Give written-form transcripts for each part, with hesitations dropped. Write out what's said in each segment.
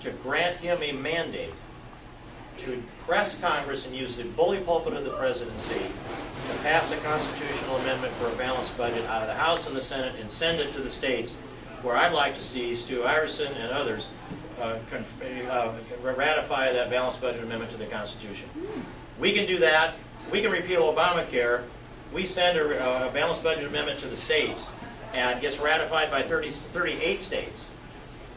to grant him a mandate to press Congress and use the bully pulpit of the presidency to pass a constitutional amendment for a balanced budget out of the House and the Senate and send it to the states, where I'd like to see Stu Iverson and others ratify that balanced budget amendment to the Constitution. We can do that. We can repeal Obamacare. We send a balanced budget amendment to the states, and it gets ratified by 38 states.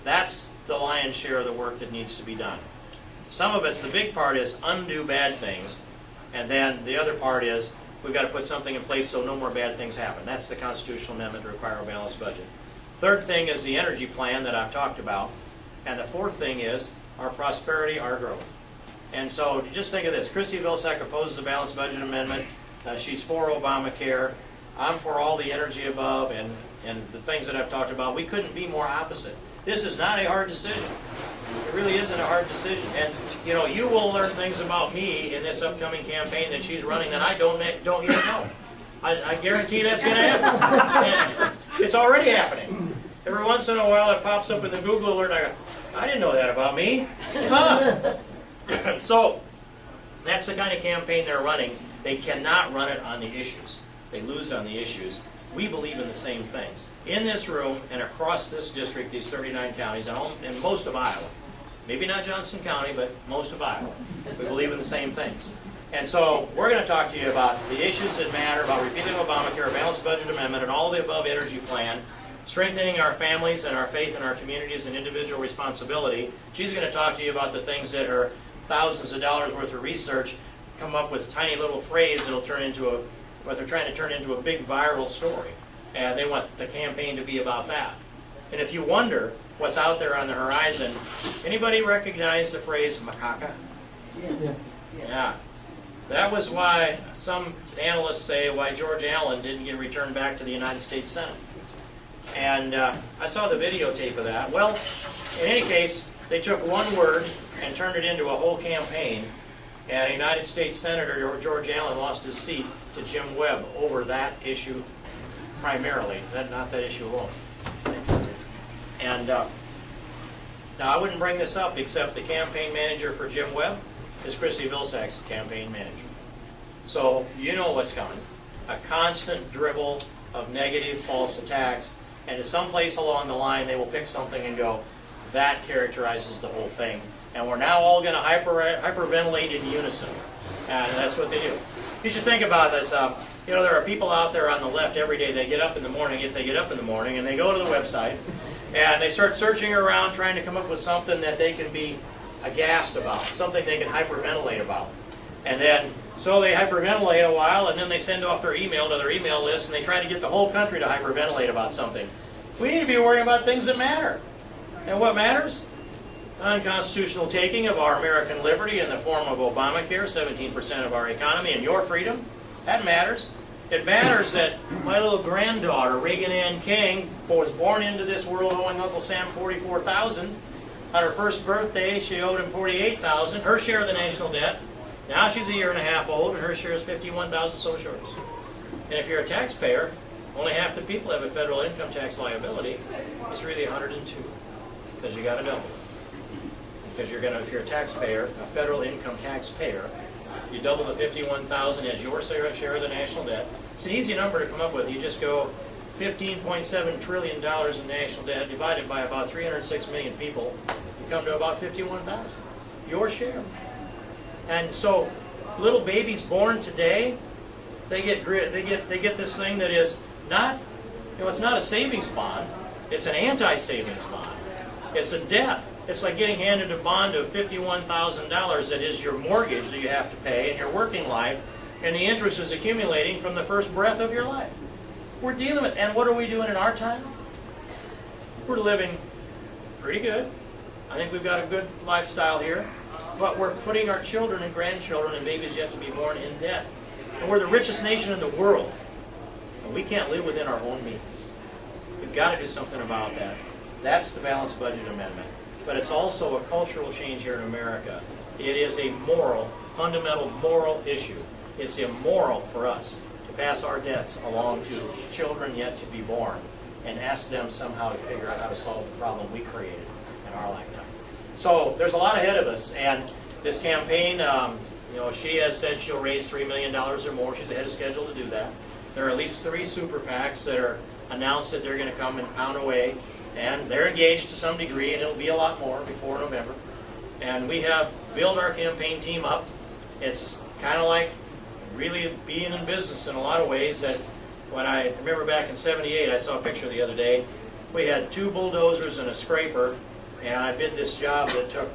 That's the lion's share of the work that needs to be done. Some of it's, the big part is undo bad things, and then the other part is we've got to put something in place so no more bad things happen. That's the constitutional amendment to require a balanced budget. Third thing is the energy plan that I've talked about. And the fourth thing is our prosperity, our growth. And so just think of this. Christy Vilsack opposes the balanced budget amendment. She's for Obamacare. I'm for all the energy above and the things that I've talked about. We couldn't be more opposite. This is not a hard decision. It really isn't a hard decision. And you know, you will learn things about me in this upcoming campaign that she's running that I don't yet know. I guarantee that's going to happen. And it's already happening. Every once in a while it pops up in the Google alert and I go, I didn't know that about me. Huh. So that's the kind of campaign they're running. They cannot run it on the issues. They lose on the issues. We believe in the same things. In this room and across this district, these 39 counties, and most of Iowa, maybe not Johnson County, but most of Iowa, we believe in the same things. And so we're going to talk to you about the issues that matter, about repealing Obamacare, a balanced budget amendment, and all the above energy plan, strengthening our families and our faith in our communities and individual responsibility. She's going to talk to you about the things that are thousands of dollars worth of research, come up with tiny little phrase that'll turn into what they're trying to turn into a big viral story. And they want the campaign to be about that. And if you wonder what's out there on the horizon, anybody recognize the phrase macaca? Yes. Yeah. That was why some analysts say why George Allen didn't get returned back to the United States Senate. And I saw the videotape of that. Well, in any case, they took one word and turned it into a whole campaign. And United States Senator George Allen lost his seat to Jim Webb over that issue primarily, not that issue alone. And now I wouldn't bring this up except the campaign manager for Jim Webb is Christy Vilsack's campaign manager. So you know what's coming. A constant dribble of negative, false attacks. And at some place along the line, they will pick something and go, that characterizes the whole thing. And we're now all going to hyperventilate in unison. And that's what they do. You should think about this. You know, there are people out there on the left every day. They get up in the morning, if they get up in the morning, and they go to the website, and they start searching around trying to come up with something that they can be aghast about, something they can hyperventilate about. And then, so they hyperventilate a while, and then they send off their email to their email list, and they try to get the whole country to hyperventilate about something. We need to be worrying about things that matter. And what matters? Unconstitutional taking of our American liberty in the form of Obamacare, 17% of our economy, and your freedom. That matters. It matters that my little granddaughter, Reagan Ann King, was born into this world owing Uncle Sam $44,000. On her first birthday, she owed him $48,000, her share of the national debt. Now she's a year and a half old, and her share is $51,000, so is yours. And if you're a taxpayer, only half the people have a federal income tax liability. It's really 102, because you got to double it. Because you're going to, if you're a taxpayer, a federal income taxpayer, you double the $51,000 as your share of the national debt. It's an easy number to come up with. You just go $15.7 trillion in national debt divided by about 306 million people. You come to about $51,000. Your share. And so, little babies born today, they get this thing that is not, you know, it's not a savings bond. It's an anti-savings bond. It's a debt. It's like getting handed a bond of $51,000 that is your mortgage that you have to pay in your working life, and the interest is accumulating from the first breath of your life. We're dealing with, and what are we doing in our time? We're living pretty good. I think we've got a good lifestyle here, but we're putting our children and grandchildren and babies yet to be born in debt. And we're the richest nation in the world, and we can't live within our own means. We've got to do something about that. That's the balanced budget amendment. But it's also a cultural change here in America. It is a moral, fundamental moral issue. It's immoral for us to pass our debts along to children yet to be born and ask them somehow to figure out how to solve the problem we created in our lifetime. So there's a lot ahead of us, and this campaign, she has said she'll raise $3 million or more. She's ahead of schedule to do that. There are at least 3 super PACs that are announced that they're going to come and pound away, and they're engaged to some degree, and it'll be a lot more before November. And we have built our campaign team up. It's kind of like really being in business in a lot of ways. That when I remember back in '78, I saw a picture the other day. We had 2 bulldozers and a scraper, and I bid this job that took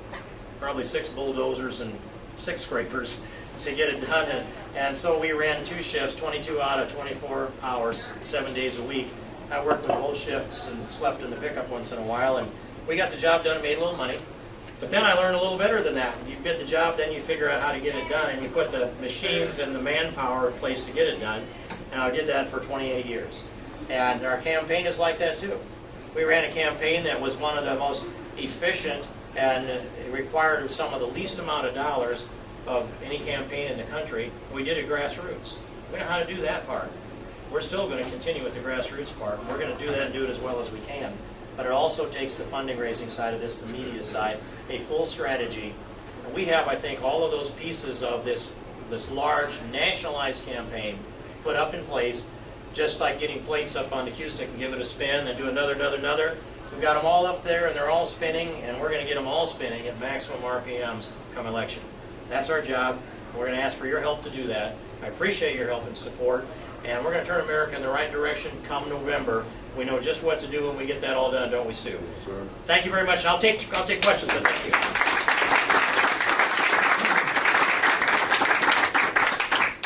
probably 6 bulldozers and 6 scrapers to get it done. And so we ran 2 shifts, 22 out of 24 hours, 7 days a week. I worked with both shifts and slept in the pickup once in a while, and we got the job done and made a little money. But then I learned a little better than that. You bid the job, then you figure out how to get it done, and you put the machines and the manpower in place to get it done. And I did that for 28 years. And our campaign is like that too. We ran a campaign that was one of the most efficient, and it required some of the least amount of dollars of any campaign in the country. We did it grassroots. We know how to do that part. We're still going to continue with the grassroots part. We're going to do that and do it as well as we can. But it also takes the funding raising side of this, the media side, a full strategy. And we have, I think, all of those pieces of this large nationalized campaign put up in place, just like getting plates up on the cue stick and give it a spin, then do another. We've got them all up there and they're all spinning, and we're going to get them all spinning at maximum RPMs come election. That's our job. We're going to ask for your help to do that. I appreciate your help and support, and we're going to turn America in the right direction come November. We know just what to do when we get that all done, don't we, Stu? Sure. Thank you very much. I'll take questions, but thank you.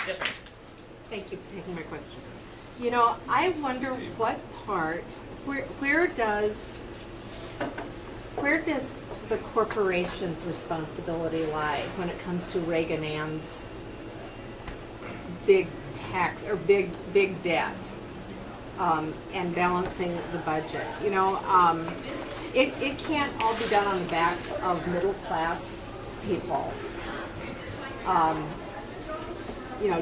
Yes, ma'am. Thank you for taking my question. I wonder what part, where does the corporation's responsibility lie when it comes to Reagan Ann's big tax or big debt and balancing the budget? It can't all be done on the backs of middle class people.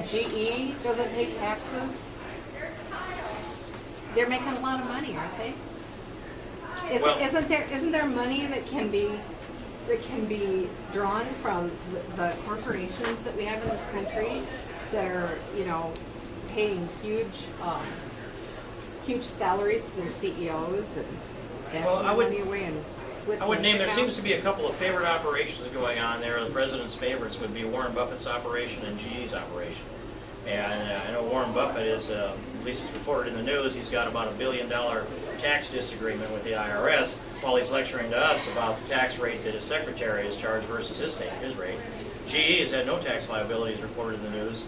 GE doesn't pay taxes. They're making a lot of money, aren't they? Isn't there money that can be drawn from the corporations that we have in this country that are paying huge salaries to their CEOs and stashing money away in Swiss? I would name, there seems to be a couple of favorite operations going on there. The president's favorites would be Warren Buffett's operation and GE's operation. And I know Warren Buffett is, at least it's reported in the news, he's got about $1 billion tax disagreement with the IRS while he's lecturing to us about the tax rate that his secretary is charged versus his rate. GE has had no tax liabilities reported in the news,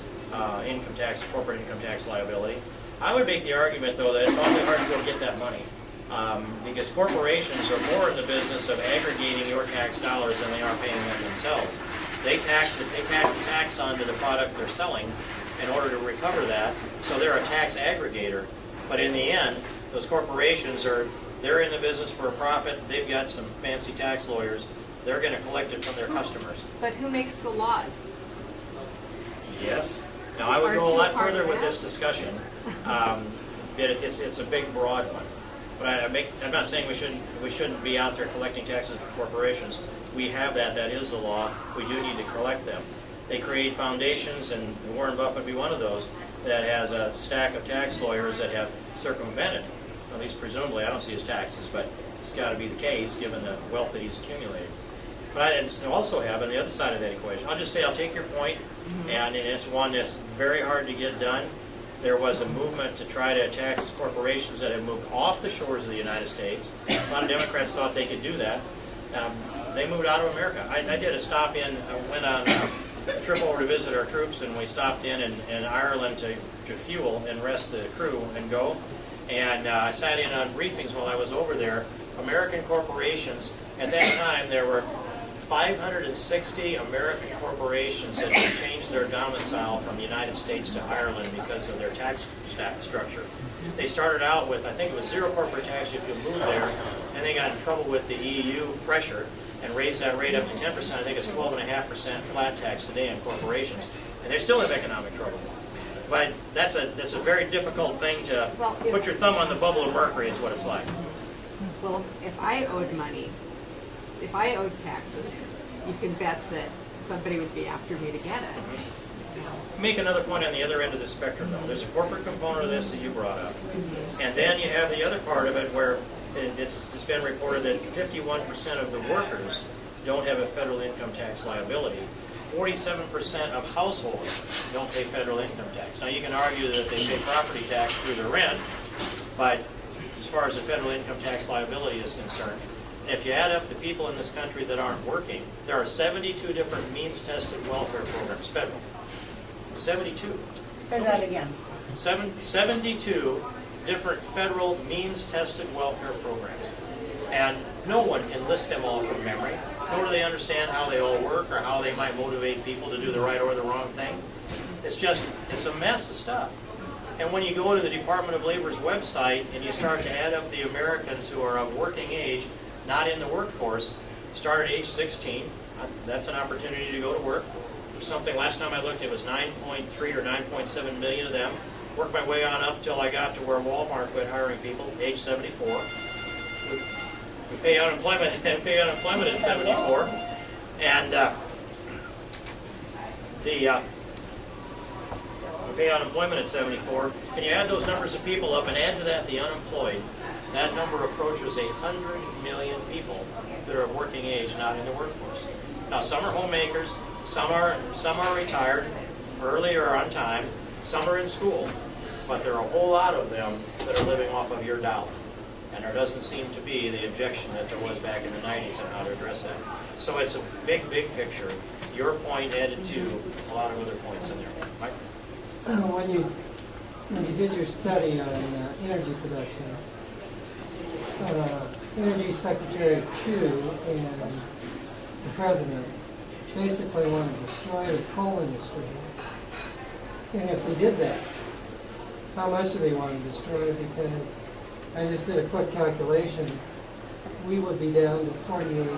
corporate income tax liability. I would make the argument, though, that it's awfully hard to go get that money. Because corporations are more in the business of aggregating your tax dollars than they are paying them themselves. They tax the tax onto the product they're selling in order to recover that, so they're a tax aggregator. But in the end, those corporations they're in the business for a profit. They've got some fancy tax lawyers. They're going to collect it from their customers. But who makes the laws? Yes. Now, I would go a lot further with this discussion. It's a big, broad one. But I'm not saying we shouldn't be out there collecting taxes for corporations. We have that. That is the law. We do need to collect them. They create foundations, and Warren Buffett would be one of those, that has a stack of tax lawyers that have circumvented, at least presumably, I don't see his taxes, but it's got to be the case given the wealth that he's accumulated. But I also have on the other side of that equation, I'll just say I'll take your point, and it's one that's very hard to get done. There was a movement to try to tax corporations that have moved off the shores of the United States. A lot of Democrats thought they could do that. They moved out of America. I did a stop in, went on a trip over to visit our troops, and we stopped in Ireland to fuel and rest the crew and go. And I sat in on briefings while I was over there. American corporations, at that time there were 560 American corporations that had changed their domicile from the United States to Ireland because of their tax structure. They started out with, I think it was 0 corporate tax if you moved there, and they got in trouble with the EU pressure and raised that rate up to 10%. I think it's 12.5% flat tax today on corporations. And they still have economic trouble. But that's a very difficult thing to put your thumb on the bubble of mercury is what it's like. Well, if I owed money if I owed taxes, you can bet that somebody would be after me to get it. You know. Make another point on the other end of the spectrum, though. There's a corporate component of this that you brought up. And then you have the other part of it where it's been reported that 51% of the workers don't have a federal income tax liability. 47% of households don't pay federal income tax. Now, you can argue that they pay property tax through their rent, but as far as the federal income tax liability is concerned, if you add up the people in this country that aren't working, there are 72 different means-tested welfare programs, federal. 72. Say that again. 72 different federal means-tested welfare programs. And no one can list them all from memory, nor do they understand how they all work or how they might motivate people to do the right or the wrong thing. It's a mess of stuff. And when you go to the Department of Labor's website and you start to add up the Americans who are of working age, not in the workforce, start at age 16, that's an opportunity to go to work. Something, last time I looked, it was 9.3 or 9.7 million of them. Worked my way on up till I got to where Walmart quit hiring people, age 74. We pay unemployment at 74. And we pay unemployment at 74. And you add those numbers of people up and add to that the unemployed, that number approaches 100 million people that are of working age, not in the workforce. Now, some are homemakers, some are retired early or on time, some are in school, but there are a whole lot of them that are living off of your dollar. And there doesn't seem to be the objection that there was back in the 90s on how to address that. So it's a big, big picture. Your point added to a lot of other points in there. Mike? When you did your study on energy production, Energy Secretary Chu and the President basically want to destroy the coal industry. And if we did that, how much do they want to destroy it? Because I just did a quick calculation. We would be down to 48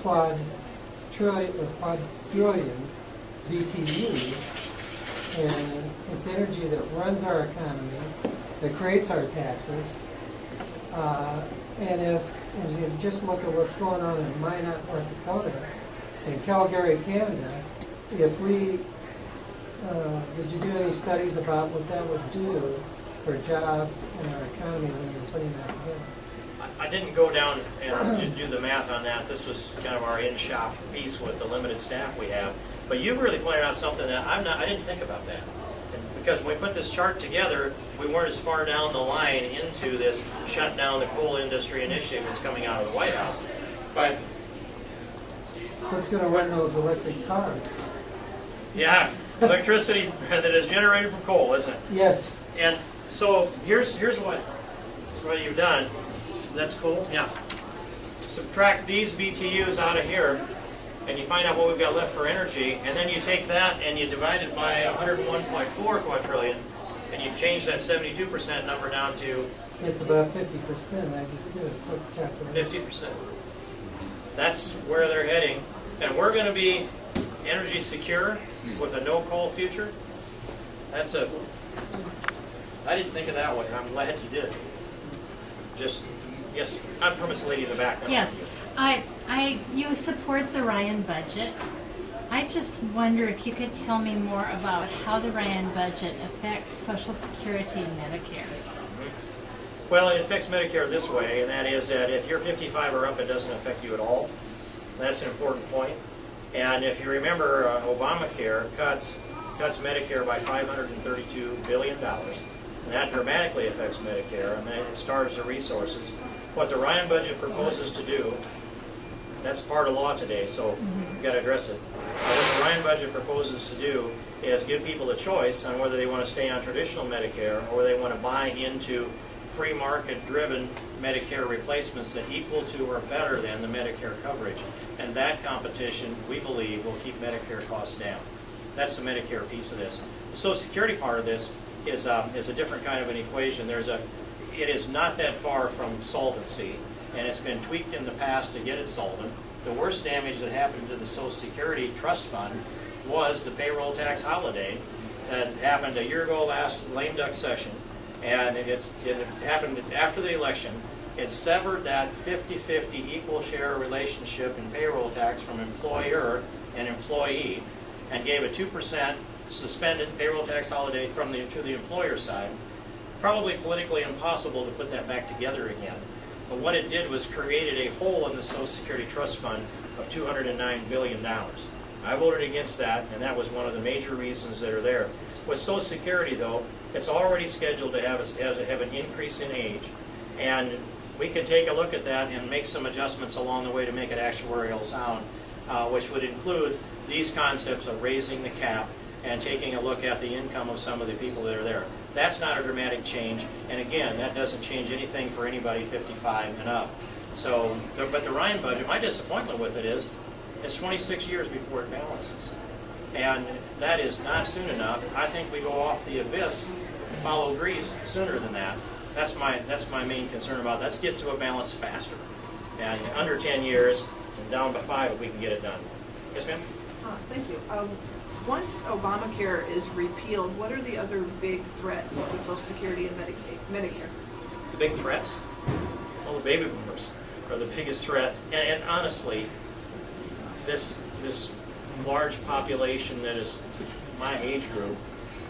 quadrillion BTUs. And it's energy that runs our economy, that creates our taxes. And if you just look at what's going on in Minot, North Dakota, and Calgary, Canada, if we, did you do any studies about what that would do for jobs in our economy when you're putting that together? I didn't go down and do the math on that. This was kind of our in-shop piece with the limited staff we have. But you really pointed out something that I didn't think about that. Because when we put this chart together, we weren't as far down the line into this shut down the coal industry initiative that's coming out of the White House. But what's going to run those electric cars? yeah, electricity that is generated from coal, isn't it? Yes. And so here's what you've done. That's cool. Yeah. Subtract these BTUs out of here, and you find out what we've got left for energy, and then you take that and you divide it by 101.4 quadrillion, and you change that 72% number down to It's about 50%. I just did a quick calculation. 50%. That's where they're heading, and we're going to be energy secure with a no coal future. I didn't think of that one, and I'm glad you did. Yes, I'm from this lady in the back. Yes, you support the Ryan budget. I just wonder if you could tell me more about how the Ryan budget affects Social Security and Medicare. Well, it affects Medicare this way, and that is that if you're 55 or up, it doesn't affect you at all. That's an important point. And if you remember, Obamacare cuts Medicare by $532 billion. And that dramatically affects Medicare, and then it starves the resources. What the Ryan budget proposes to do, that's part of law today, so we've got to address it. What the Ryan budget proposes to do is give people a choice on whether they want to stay on traditional Medicare or they want to buy into free market-driven Medicare replacements that equal to or better than the Medicare coverage. And that competition, we believe, will keep Medicare costs down. That's the Medicare piece of this. The Social Security part of this is a different kind of an equation. It is not that far from solvency, and it's been tweaked in the past to get it solvent. The worst damage that happened to the Social Security Trust Fund was the payroll tax holiday that happened a year ago last lame duck session, and it happened after the election. It severed that 50-50 equal share relationship in payroll tax from employer and employee, and gave a 2% suspended payroll tax holiday to the employer side. Probably politically impossible to put that back together again. But what it did was created a hole in the Social Security Trust Fund of $209 billion. I voted against that, and that was one of the major reasons that are there. With Social Security, though, it's already scheduled to have an increase in age, and we can take a look at that and make some adjustments along the way to make it actuarial sound, which would include these concepts of raising the cap and taking a look at the income of some of the people that are there. That's not a dramatic change, and again, that doesn't change anything for anybody 55 and up. So, but the Ryan budget, my disappointment with it is, it's 26 years before it balances. And that is not soon enough. I think we go off the abyss and follow Greece sooner than that. That's my main concern about it. Let's get to a balance faster. And under 10 years, and down by 5 if we can get it done. Yes, ma'am? Thank you. Once Obamacare is repealed, what are the other big threats to Social Security and Medicare? The big threats? Well, the baby boomers are the biggest threat. And honestly, this large population that is my age group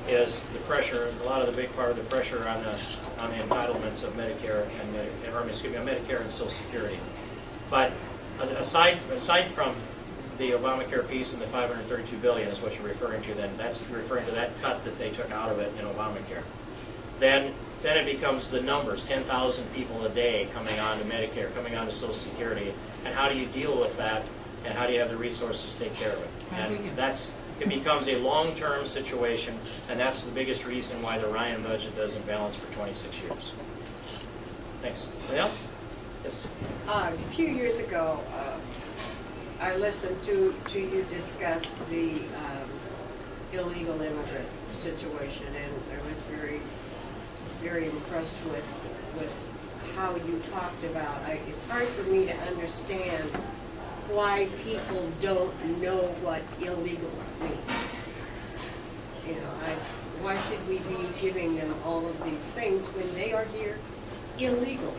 is the pressure, a lot of the big part of the pressure on the entitlements of Medicare and Medicare and Social Security. But aside from the Obamacare piece and the $532 billion is what you're referring to, then that's referring to that cut that they took out of it in Obamacare. Then it becomes the numbers, 10,000 people a day coming on to Medicare, coming on to Social Security, and how do you deal with that, and how do you have the resources to take care of it? And it becomes a long-term situation, and that's the biggest reason why the Ryan budget doesn't balance for 26 years. Thanks. Anything else? Yes. A few years ago, I listened to you discuss the illegal immigrant situation, and I was very, very impressed with how you talked about. It's hard for me to understand why people don't know what illegal means. You know, why should we be giving them all of these things when they are here illegally?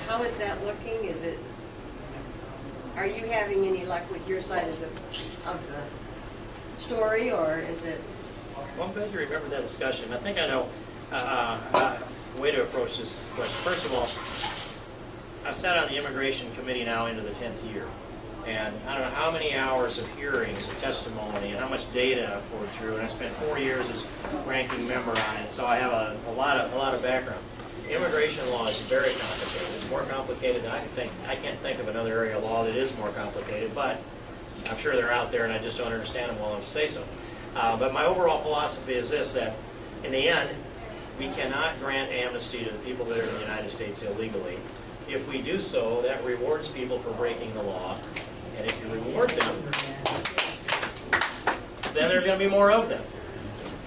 How is that looking? Are you having any luck with your side of the story, or is it? Well, I'm glad you remember that discussion. I think I know a way to approach this question. First of all, I've sat on the Immigration Committee now into the 10th year, and I don't know how many hours of hearings and testimony and how much data I've poured through, and I spent 4 years as ranking member on it, so I have a lot of background. Immigration law is very complicated. It's more complicated than I can think. I can't think of another area of law that is more complicated, but I'm sure they're out there, and I just don't understand them well enough to say so. But my overall philosophy is this, that in the end, we cannot grant amnesty to the people that are in the United States illegally. If we do so, that rewards people for breaking the law, and if you reward them, then there's going to be more of them.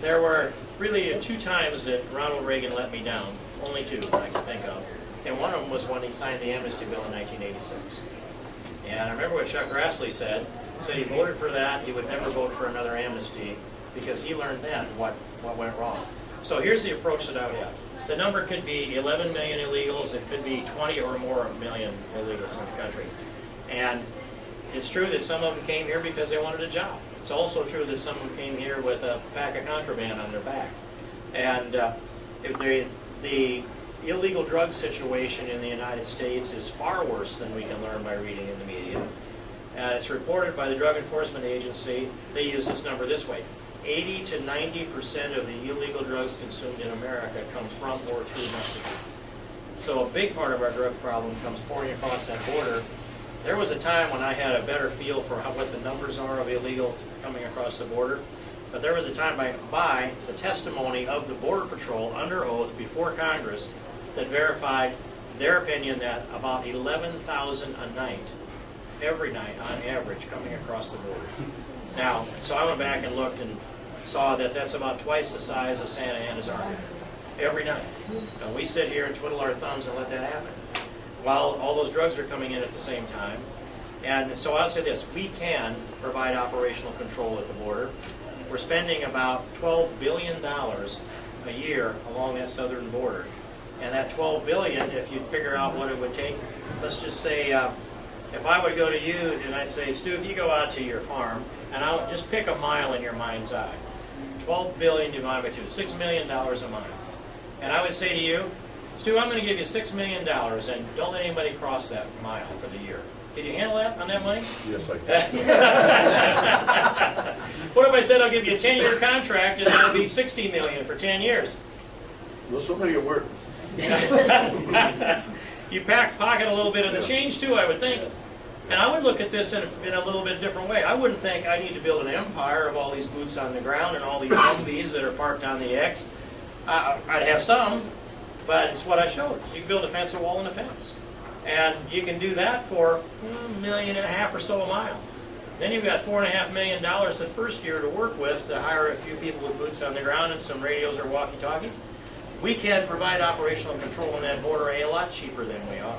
There were really 2 times that Ronald Reagan let me down, only 2 that I can think of, and one of them was when he signed the amnesty bill in 1986. And I remember what Chuck Grassley said. He said he voted for that, he would never vote for another amnesty, because he learned then what went wrong. So here's the approach that I would have. The number could be 11 million illegals, it could be 20 or more million illegals in the country. And it's true that some of them came here because they wanted a job. It's also true that some of them came here with a pack of contraband on their back. And the illegal drug situation in the United States is far worse than we can learn by reading in the media. It's reported by the Drug Enforcement Agency. They use this number this way. 80 to 90% of the illegal drugs consumed in America comes from or through Mexico. So a big part of our drug problem comes pouring across that border. There was a time when I had a better feel for what the numbers are of illegal coming across the border. But there was a time by the testimony of the Border Patrol under oath before Congress that verified their opinion that about 11,000 a night, every night on average, coming across the border. Now, so I went back and looked and saw that that's about twice the size of Santa Ana's Army, every night. Now, we sit here and twiddle our thumbs and let that happen, while all those drugs are coming in at the same time. And so I'll say this, we can provide operational control at the border. We're spending about $12 billion a year along that southern border. And that 12 billion, if you figure out what it would take, let's just say, if I would go to you and I'd say, Stu, if you go out to your farm, and I'll just pick a mile in your mind's eye, 12 billion divided by 2, $6 million a mile. And I would say to you, Stu, I'm going to give you $6 million, and don't let anybody cross that mile for the year. Can you handle that on that money? Yes, I can. What if I said I'll give you a 10-year contract and it'll be $60 million for 10 years? This will make it work. You pocket a little bit of the change too, I would think. And I would look at this in a little bit different way. I wouldn't think I need to build an empire of all these boots on the ground and all these Humvees that are parked on the X. I'd have some, but it's what I showed. You can build a fence, a wall, and a fence. And you can do that for $1.5 million or so a mile. Then you've got $4.5 million the first year to work with to hire a few people with boots on the ground and some radios or walkie-talkies. We can provide operational control on that border a lot cheaper than we are.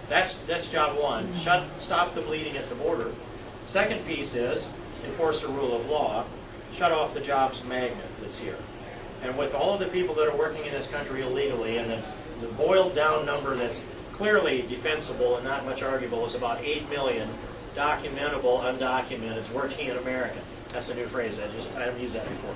That's job one. Stop the bleeding at the border. Second piece is enforce the rule of law. Shut off the jobs magnet that's here. And with all of the people that are working in this country illegally, and the boiled down number that's clearly defensible and not much arguable is about 8 million documentable undocumented working in America. That's a new phrase. I haven't used that before.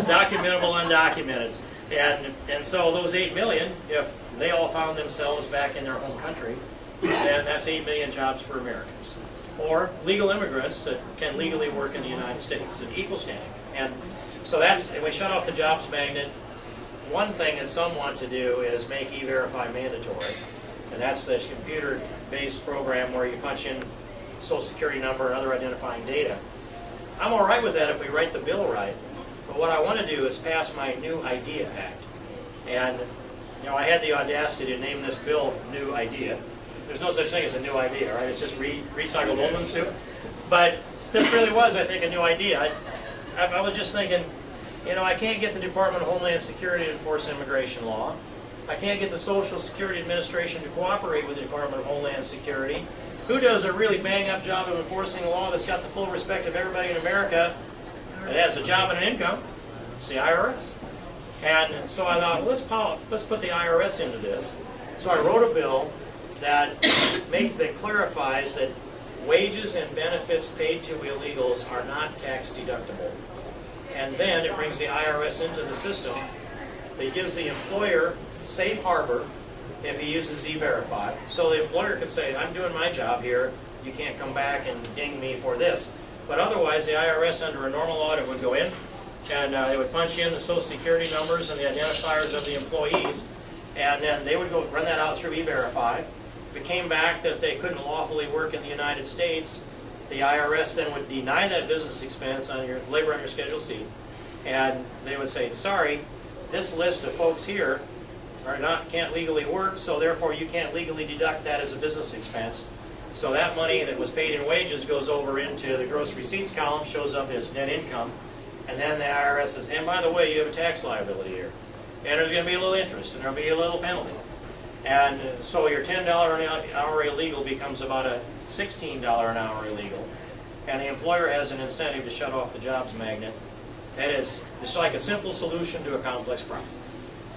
Documentable undocumented. And so those 8 million, if they all found themselves back in their home country, then that's 8 million jobs for Americans. Or legal immigrants that can legally work in the United States at equal standing. And so and we shut off the jobs magnet. One thing that some want to do is make E-Verify mandatory. And that's the computer-based program where you punch in Social Security number and other identifying data. I'm all right with that if we write the bill right. But what I want to do is pass my New Idea Act. And, I had the audacity to name this bill New Idea. There's no such thing as a new idea, right? It's just recycled old ones too. But this really was, I think, a new idea. I was just thinking, I can't get the Department of Homeland Security to enforce immigration law. I can't get the Social Security Administration to cooperate with the Department of Homeland Security. Who does a really bang-up job of enforcing a law that's got the full respect of everybody in America that has a job and an income? It's the IRS. And so I thought, let's put the IRS into this. So I wrote a bill that clarifies that wages and benefits paid to illegals are not tax deductible. And then it brings the IRS into the system. It gives the employer safe harbor if he uses E-Verify. So the employer can say, I'm doing my job here, you can't come back and ding me for this. But otherwise, the IRS under a normal audit would go in, and they would punch in the Social Security numbers and the identifiers of the employees, and then they would go run that out through E-Verify. If it came back that they couldn't lawfully work in the United States, the IRS then would deny that business expense on your labor under Schedule C, and they would say, sorry, this list of folks here can't legally work, so therefore you can't legally deduct that as a business expense. So that money that was paid in wages goes over into the gross receipts column, shows up as net income, and then the IRS says, and by the way, you have a tax liability here. And there's going to be a little interest, and there'll be a little penalty. And so your $10 an hour illegal becomes about a $16 an hour illegal. And the employer has an incentive to shut off the jobs magnet. It's like a simple solution to a complex problem.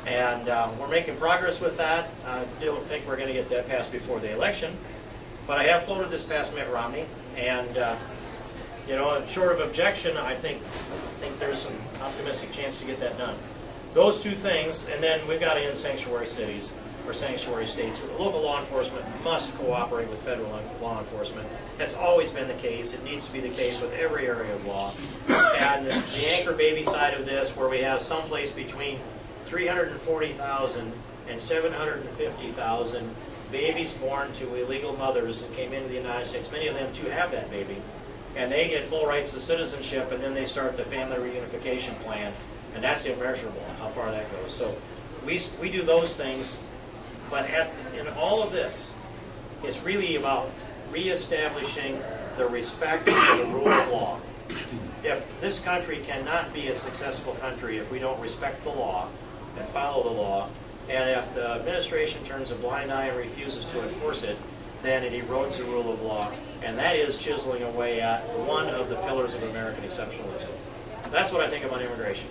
And we're making progress with that. I don't think we're going to get that passed before the election. But I have floated this past Mitt Romney. And, short of objection, I think there's some optimistic chance to get that done. Those two things, and then we've got to end sanctuary cities or sanctuary states. Local law enforcement must cooperate with federal law enforcement. That's always been the case. It needs to be the case with every area of law. And the anchor baby side of this, where we have someplace between 340,000 and 750,000 babies born to illegal mothers that came into the United States, many of them to have that baby. And they get full rights to citizenship, and then they start the family reunification plan. And that's immeasurable, how far that goes. So we do those things, but in all of this, it's really about reestablishing the respect for the rule of law. If this country cannot be a successful country if we don't respect the law and follow the law, and if the administration turns a blind eye and refuses to enforce it, then it erodes the rule of law, and that is chiseling away at one of the pillars of American exceptionalism. That's what I think about immigration.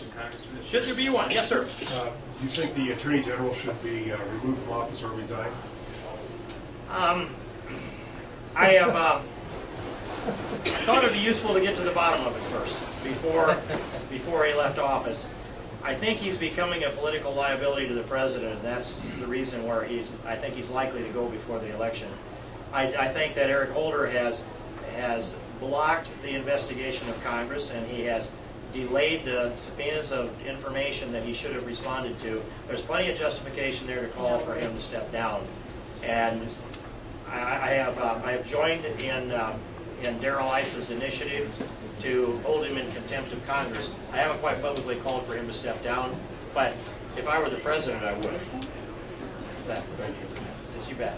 question, Congressman? Should there be one? Yes, sir. Do you think the Attorney General should be removed from office or resign? I have thought it would be useful to get to the bottom of it first, before he left office. I think he's becoming a political liability to the president, and that's the reason where I think he's likely to go before the election. I think that Eric Holder has blocked the investigation of Congress, and he has delayed the subpoenas of information that he should have responded to. There's plenty of justification there to call for him to step down. And I have joined in Darrell Ice's initiative to hold him in contempt of Congress. I haven't quite publicly called for him to step down, but if I were the president, I would. Is that? Yes, you bet.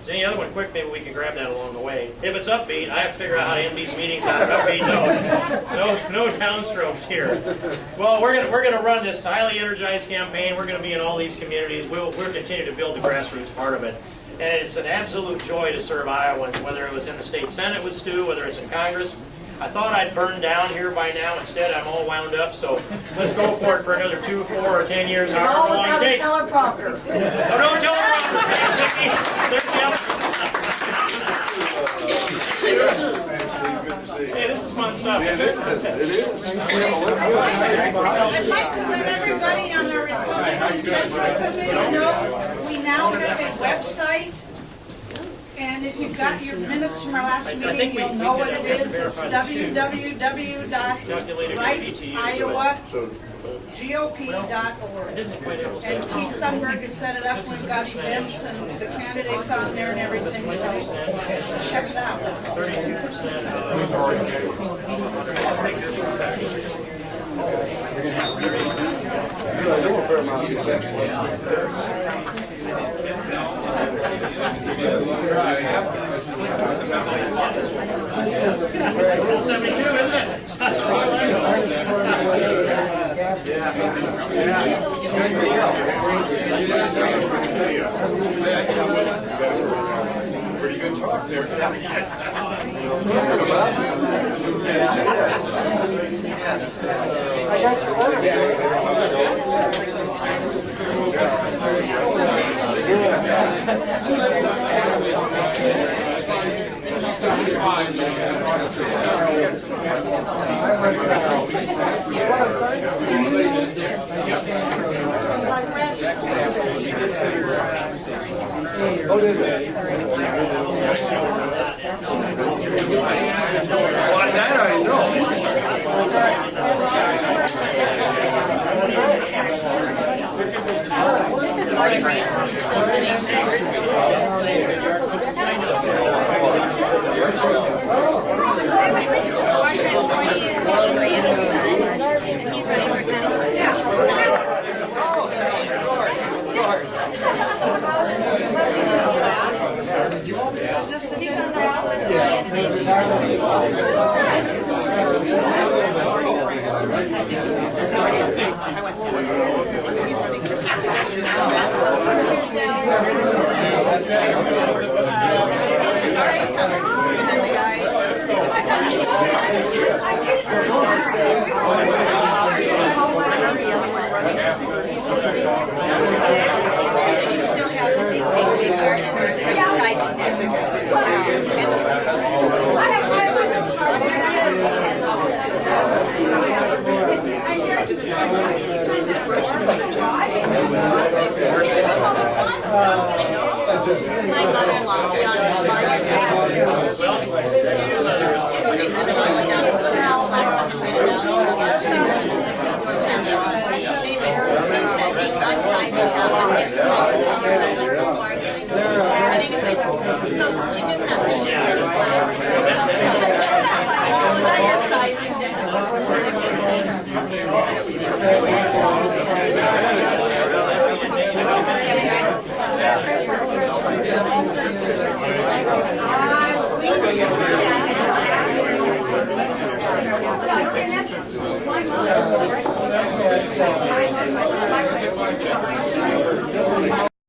Is there any other one quick? Maybe we can grab that along the way. If it's upbeat, I have to figure out how to end these meetings on an upbeat note. No downstrokes here. Well, we're gonna run this highly energized campaign. We're gonna be in all these communities. We'll continue to build the grassroots part of it. And it's an absolute joy to serve Iowans, whether it was in the state Senate with Stu, whether it's in Congress. I thought I'd burn down here by now. Instead, I'm all wound up. So let's go for it for another 2, 4, or 10 years, however long it takes. Oh, don't tell her proper. There's the other. Hey, this is fun stuff. It is. I'd like to let everybody on our Republican Central Committee know we now have a website. And if you've got your minutes from our last meeting, you'll know what it is. It's www.writeiowa.gop.org. And Keith Sundberg has set it up. We've got events and the candidates on there and everything, so check it out. 32%. Rule 72, isn't it? Pretty good talk there. I got your Oh, did they? Why, that I And then the guy